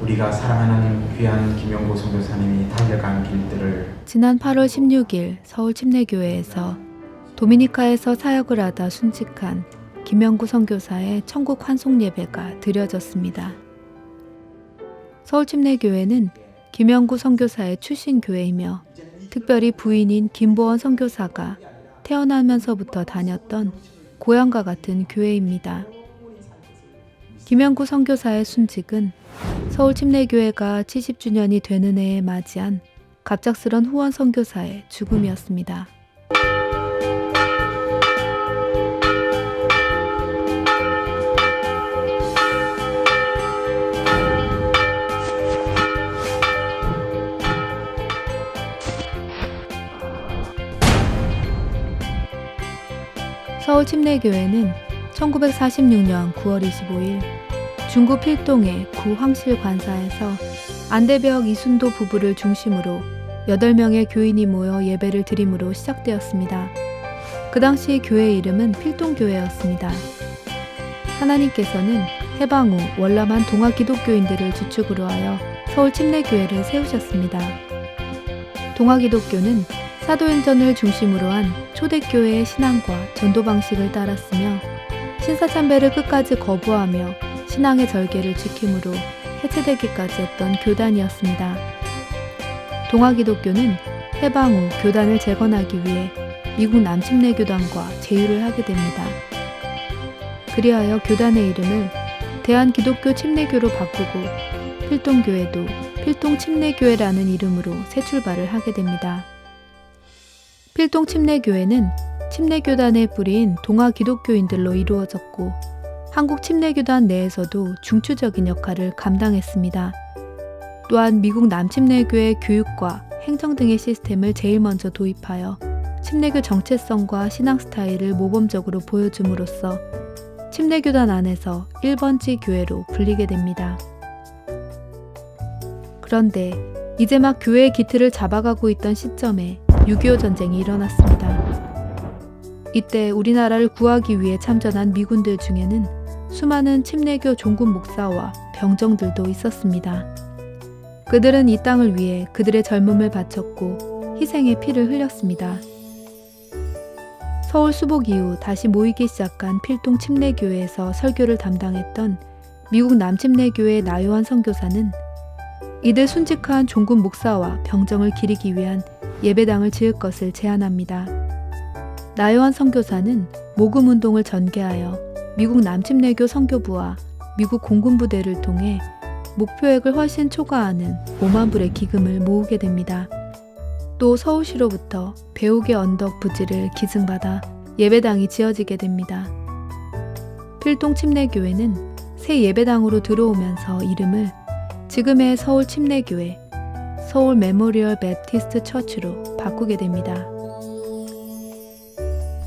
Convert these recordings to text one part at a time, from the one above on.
우리가 사랑하는 귀한 김영구 선교사님이 달려간 길들을 지난 8월 16일 서울 침례교회에서 도미니카에서 사역을 하다 순직한 김영구 선교사의 천국 환송 예배가 드려졌습니다. 서울 침례교회는 김영구 선교사의 출신 교회이며 특별히 부인인 김보원 선교사가 태어나면서부터 다녔던 고향과 같은 교회입니다. 김영구 선교사의 순직은 서울 침례교회가 70주년이 되는 해에 맞이한 갑작스런 후원 선교사의 죽음이었습니다. 서울 침례교회는 1946년 9월 25일 중구 필동의 구 황실 관사에서 안대벽 이순도 부부를 중심으로 8명의 교인이 모여 예배를 드림으로 시작되었습니다. 그 당시 교회 이름은 필동교회였습니다. 하나님께서는 해방 후 월남한 동아 기독교인들을 주축으로 하여 서울 침례교회를 세우셨습니다. 동아 기독교는 사도행전을 중심으로 한 초대교회의 신앙과 전도 방식을 따랐으며 신사참배를 끝까지 거부하며 신앙의 절개를 지킴으로 해체되기까지 했던 교단이었습니다. 동아 기독교는 해방 후 교단을 재건하기 위해 미국 남침례교단과 제휴를 하게 됩니다. 그리하여 교단의 이름을 대한기독교 침례교로 바꾸고 필동교회도 필동침례교회라는 이름으로 새 출발을 하게 됩니다. 필동침례교회는 침례교단의 뿌리인 동아 기독교인들로 이루어졌고 한국 침례교단 내에서도 중추적인 역할을 감당했습니다. 또한 미국 남침례교회 교육과 행정 등의 시스템을 제일 먼저 도입하여 침례교 정체성과 신앙 스타일을 모범적으로 보여줌으로써 침례교단 안에서 1번지 교회로 불리게 됩니다. 그런데 이제 막 교회의 기틀을 잡아가고 있던 시점에 6.25 전쟁이 일어났습니다. 이때 우리나라를 구하기 위해 참전한 미군들 중에는 수많은 침례교 종군 목사와 병정들도 있었습니다. 그들은 이 땅을 위해 그들의 젊음을 바쳤고 희생의 피를 흘렸습니다. 서울 수복 이후 다시 모이기 시작한 필동 침례교회에서 설교를 담당했던 미국 남침례교회 나요한 선교사는 이들 순직한 종군 목사와 병정을 기리기 위한 예배당을 지을 것을 제안합니다. 나요한 선교사는 모금운동을 전개하여 미국 남침례교 선교부와 미국 공군부대를 통해 목표액을 훨씬 초과하는 5만 불의 기금을 모으게 됩니다. 또 서울시로부터 배옥의 언덕 부지를 기증받아 예배당이 지어지게 됩니다. 필동 침례교회는 새 예배당으로 들어오면서 이름을 지금의 서울 침례교회, 서울 메모리얼 배프티스트 처치로 바꾸게 됩니다.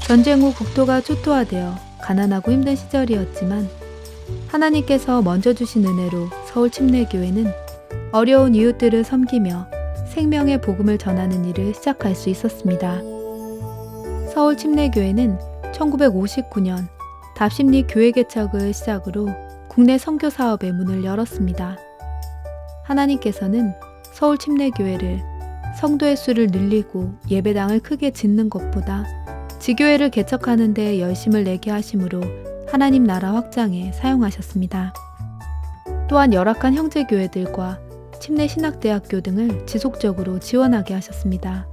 전쟁 후 국토가 초토화되어 가난하고 힘든 시절이었지만 하나님께서 먼저 주신 은혜로 서울 침례교회는 어려운 이웃들을 섬기며 생명의 복음을 전하는 일을 시작할 수 있었습니다. 서울 침례교회는 1959년 답심리 교회 개척을 시작으로 국내 선교 사업의 문을 열었습니다. 하나님께서는 서울 침례교회를 성도의 수를 늘리고 예배당을 크게 짓는 것보다 지교회를 개척하는 데 열심을 내게 하심으로 하나님 나라 확장에 사용하셨습니다. 또한 열악한 형제교회들과 침례신학대학교 등을 지속적으로 지원하게 하셨습니다.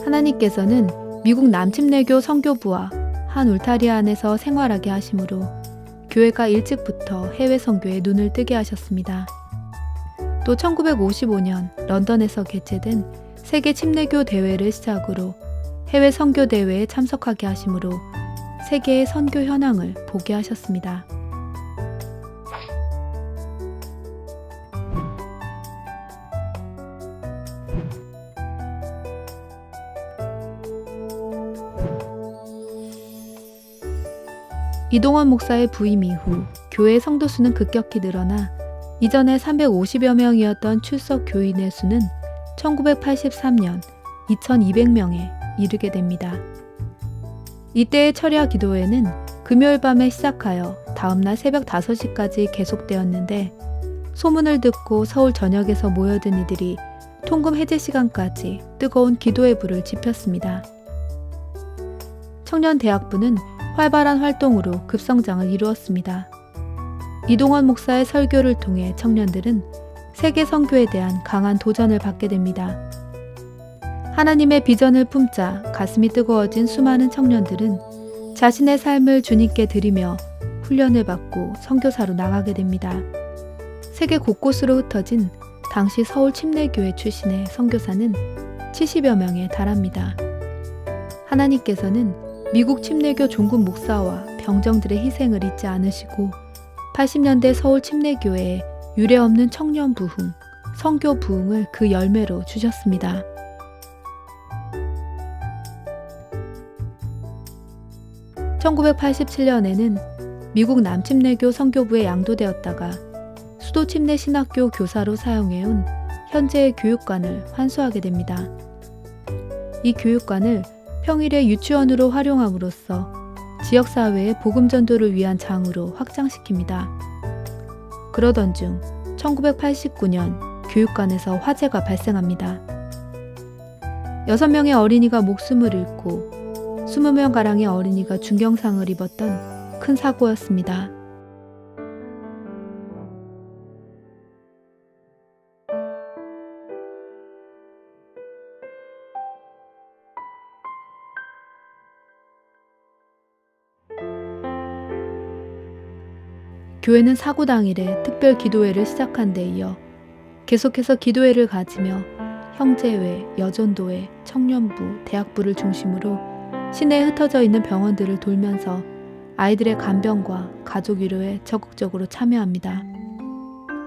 하나님께서는 미국 남침례교 선교부와 한 울타리 안에서 생활하게 하심으로 교회가 일찍부터 해외 선교에 눈을 뜨게 하셨습니다. 또 1955년 런던에서 개최된 세계 침례교 대회를 시작으로 해외 선교 대회에 참석하게 하심으로 세계의 선교 현황을 보게 하셨습니다. 이동원 목사의 부임 이후 교회의 성도 수는 급격히 늘어나 이전에 350여 명이었던 출석 교인의 수는 1983년 2200명에 이르게 됩니다. 이때의 철야 기도회는 금요일 밤에 시작하여 다음날 새벽 5시까지 계속되었는데 소문을 듣고 서울 전역에서 모여든 이들이 통금 해제 시간까지 뜨거운 기도의 불을 지폈습니다. 청년대학부는 활발한 활동으로 급성장을 이루었습니다. 이동원 목사의 설교를 통해 청년들은 세계 선교에 대한 강한 도전을 받게 됩니다. 하나님의 비전을 품자 가슴이 뜨거워진 수많은 청년들은 자신의 삶을 주님께 드리며 훈련을 받고 선교사로 나가게 됩니다. 세계 곳곳으로 흩어진 당시 서울 침례교회 출신의 선교사는 70여 명에 달합니다. 하나님께서는 미국 침례교 종군 목사와 병정들의 희생을 잊지 않으시고 80년대 서울 침례교회에 유례없는 청년 부흥, 선교 부흥을 그 열매로 주셨습니다. (1987년에는) 미국 남침례교 선교부에 양도되었다가 수도 침례 신학교 교사로 사용해온 현재의 교육관을 환수하게 됩니다. 이 교육관을 평일에 유치원으로 활용함으로써 지역사회의 복음전도를 위한 장으로 확장시킵니다. 그러던 중 1989년 교육관에서 화재가 발생합니다. 6명의 어린이가 목숨을 잃고 20명가량의 어린이가 중경상을 입었던 큰 사고였습니다. 교회는 사고 당일에 특별 기도회를 시작한 데 이어 계속해서 기도회를 가지며 형제회, 여전도회, 청년부, 대학부를 중심으로 시내에 흩어져 있는 병원들을 돌면서 아이들의 간병과 가족 위로에 적극적으로 참여합니다.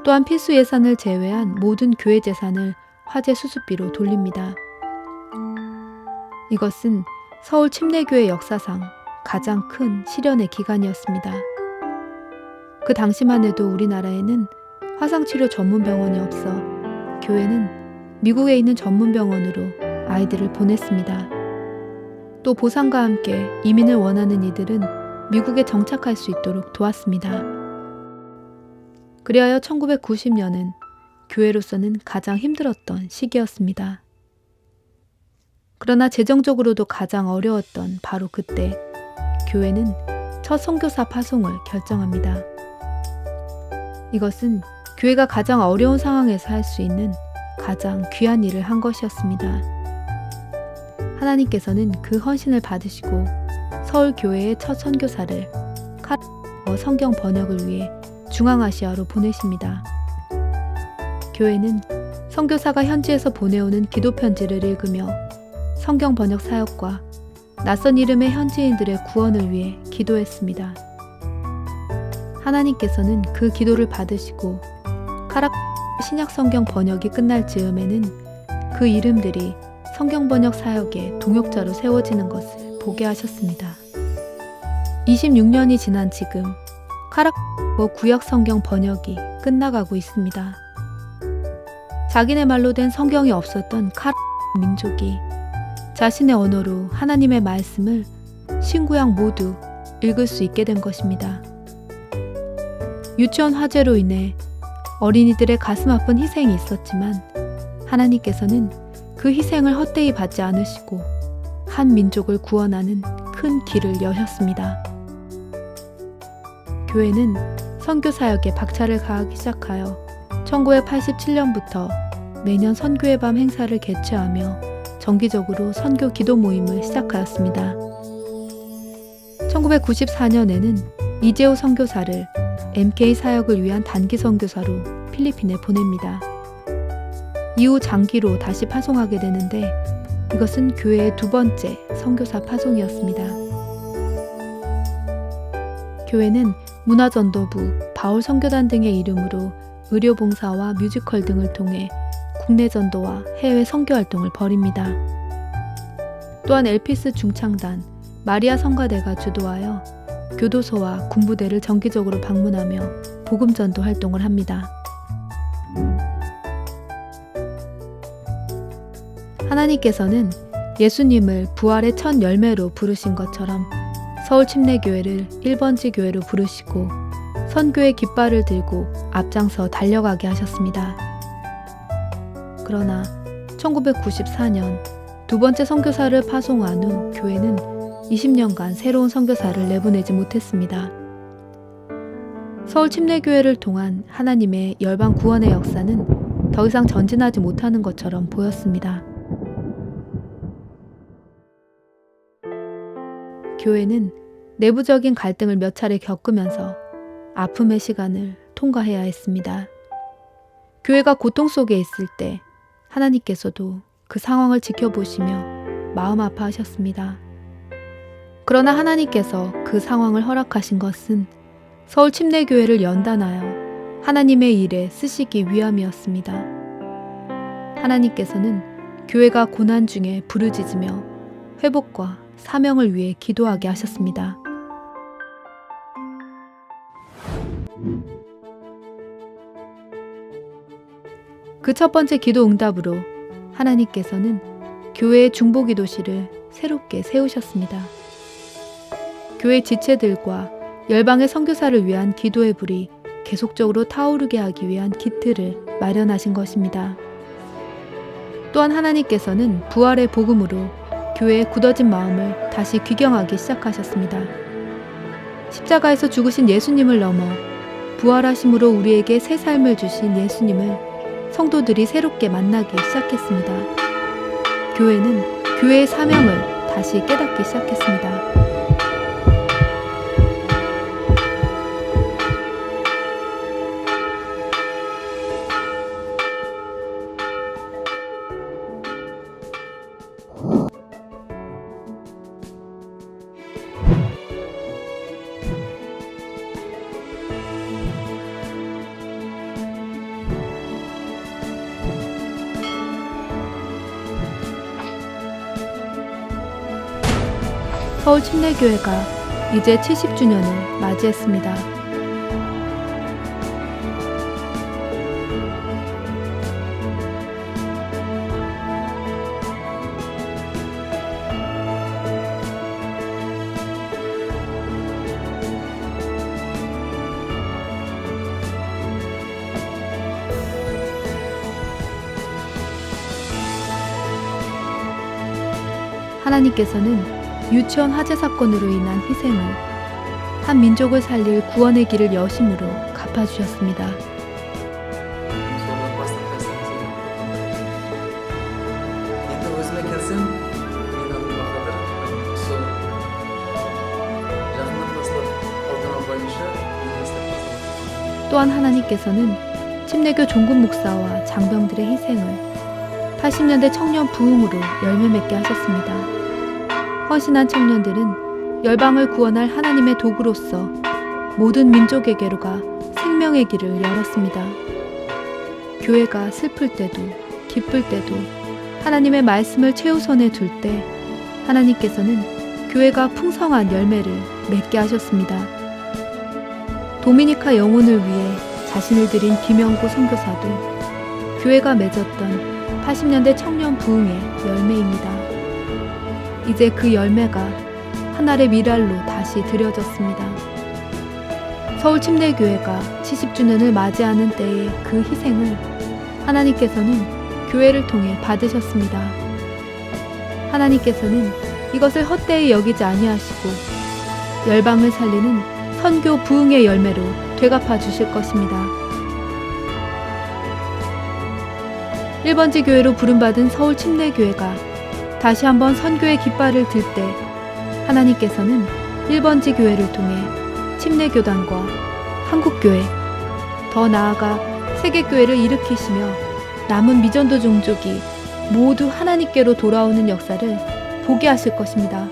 또한 필수 예산을 제외한 모든 교회 재산을 화재 수습비로 돌립니다. 이것은 서울 침례교회 역사상 가장 큰 실현의 기간이었습니다. 그 당시만 해도 우리나라에는 화상치료 전문병원이 없어 교회는 미국에 있는 전문병원으로 아이들을 보냈습니다. 또 보상과 함께 이민을 원하는 이들은 미국에 정착할 수 있도록 도왔습니다. 그리하여 1990년은 교회로서는 가장 힘들었던 시기였습니다. 그러나 재정적으로도 가장 어려웠던 바로 그때 교회는 첫 선교사 파송을 결정합니다. 이것은 교회가 가장 어려운 상황에서 할 수 있는 가장 귀한 일을 한 것이었습니다. 하나님께서는 그 헌신을 받으시고 서울교회의 첫 선교사를 성경 번역을 위해 중앙아시아로 보내십니다. 교회는 선교사가 현지에서 보내오는 기도 편지를 읽으며 성경 번역 사역과 낯선 이름의 현지인들의 구원을 위해 기도했습니다. 하나님께서는 그 기도를 받으시고 신약 성경 번역이 끝날 즈음에는 그 이름들이 성경 번역 사역의 동역자로 세워지는 것을 보게 하셨습니다. 26년이 지난 지금 구약 성경 번역이 끝나가고 있습니다. 자기네 말로 된 성경이 없었던 민족이 자신의 언어로 하나님의 말씀을 신구약 모두 읽을 수 있게 된 것입니다. 유치원 화재로 인해 어린이들의 가슴 아픈 희생이 있었지만 하나님께서는 그 희생을 헛되이 받지 않으시고 한 민족을 구원하는 큰 길을 여셨습니다. 교회는 선교사역에 박차를 가하기 시작하여 1987년부터 매년 선교의 밤 행사를 개최하며 정기적으로 선교 기도 모임을 시작하였습니다. 1994년에는 이재호 선교사를 MK 사역을 위한 단기 선교사로 필리핀에 보냅니다. 이후 장기로 다시 파송하게 되는데 이것은 교회의 두 번째 선교사 파송이었습니다. 교회는 문화전도부, 바울 선교단 등의 이름으로 의료봉사와 뮤지컬 등을 통해 국내 전도와 해외 선교 활동을 벌입니다. 또한 엘피스 중창단, 마리아 성가대가 주도하여 교도소와 군부대를 정기적으로 방문하며 복음 전도 활동을 합니다. 하나님께서는 예수님을 부활의 첫 열매로 부르신 것처럼 서울침례교회를 1번지 교회로 부르시고 선교의 깃발을 들고 앞장서 달려가게 하셨습니다. 그러나 1994년 두 번째 선교사를 파송한 후 교회는 20년간 새로운 선교사를 내보내지 못했습니다. 서울침례교회를 통한 하나님의 열방 구원의 역사는 더 이상 전진하지 못하는 것처럼 보였습니다. 교회는 내부적인 갈등을 몇 차례 겪으면서 아픔의 시간을 통과해야 했습니다. 교회가 고통 속에 있을 때 하나님께서도 그 상황을 지켜보시며 마음 아파하셨습니다. 그러나 하나님께서 그 상황을 허락하신 것은 서울침례교회를 연단하여 하나님의 일에 쓰시기 위함이었습니다. 하나님께서는 교회가 고난 중에 부르짖으며 회복과 사명을 위해 기도하게 하셨습니다. 그 첫 번째 기도 응답으로 하나님께서는 교회의 중보기도실을 새롭게 세우셨습니다. 교회 지체들과 열방의 선교사를 위한 기도의 불이 계속적으로 타오르게 하기 위한 기틀을 마련하신 것입니다. 또한 하나님께서는 부활의 복음으로 교회의 굳어진 마음을 다시 귀경하기 시작하셨습니다. 십자가에서 죽으신 예수님을 넘어 부활하심으로 우리에게 새 삶을 주신 예수님을 성도들이 새롭게 만나기 시작했습니다. 교회는 교회의 사명을 다시 깨닫기 시작했습니다. 서울침례교회가 이제 70주년을 맞이했습니다. 하나님께서는 유치원 화재 사건으로 인한 희생을 한 민족을 살릴 구원의 길을 여심으로 갚아주셨습니다. 또한 하나님께서는 침례교 종군 목사와 장병들의 희생을 80년대 청년 부흥으로 열매 맺게 하셨습니다. 헌신한 청년들은 열방을 구원할 하나님의 도구로서 모든 민족에게로 가 생명의 길을 열었습니다. 교회가 슬플 때도 기쁠 때도 하나님의 말씀을 최우선에 둘 때 하나님께서는 교회가 풍성한 열매를 맺게 하셨습니다. 도미니카 영혼을 위해 자신을 드린 김영구 선교사도 교회가 맺었던 80년대 청년 부흥의 열매입니다. 이제 그 열매가 한 알의 밀알로 다시 드려졌습니다. 서울침례교회가 70주년을 맞이하는 때의 그 희생을 하나님께서는 교회를 통해 받으셨습니다. 하나님께서는 이것을 헛되이 여기지 아니하시고 열방을 살리는 선교 부흥의 열매로 되갚아 주실 것입니다. 1번지 교회로 부름받은 서울침례교회가 다시 한번 선교의 깃발을 들 때 하나님께서는 1번지 교회를 통해 침례교단과 한국교회, 더 나아가 세계교회를 일으키시며 남은 미전도 종족이 모두 하나님께로 돌아오는 역사를 보게 하실 것입니다.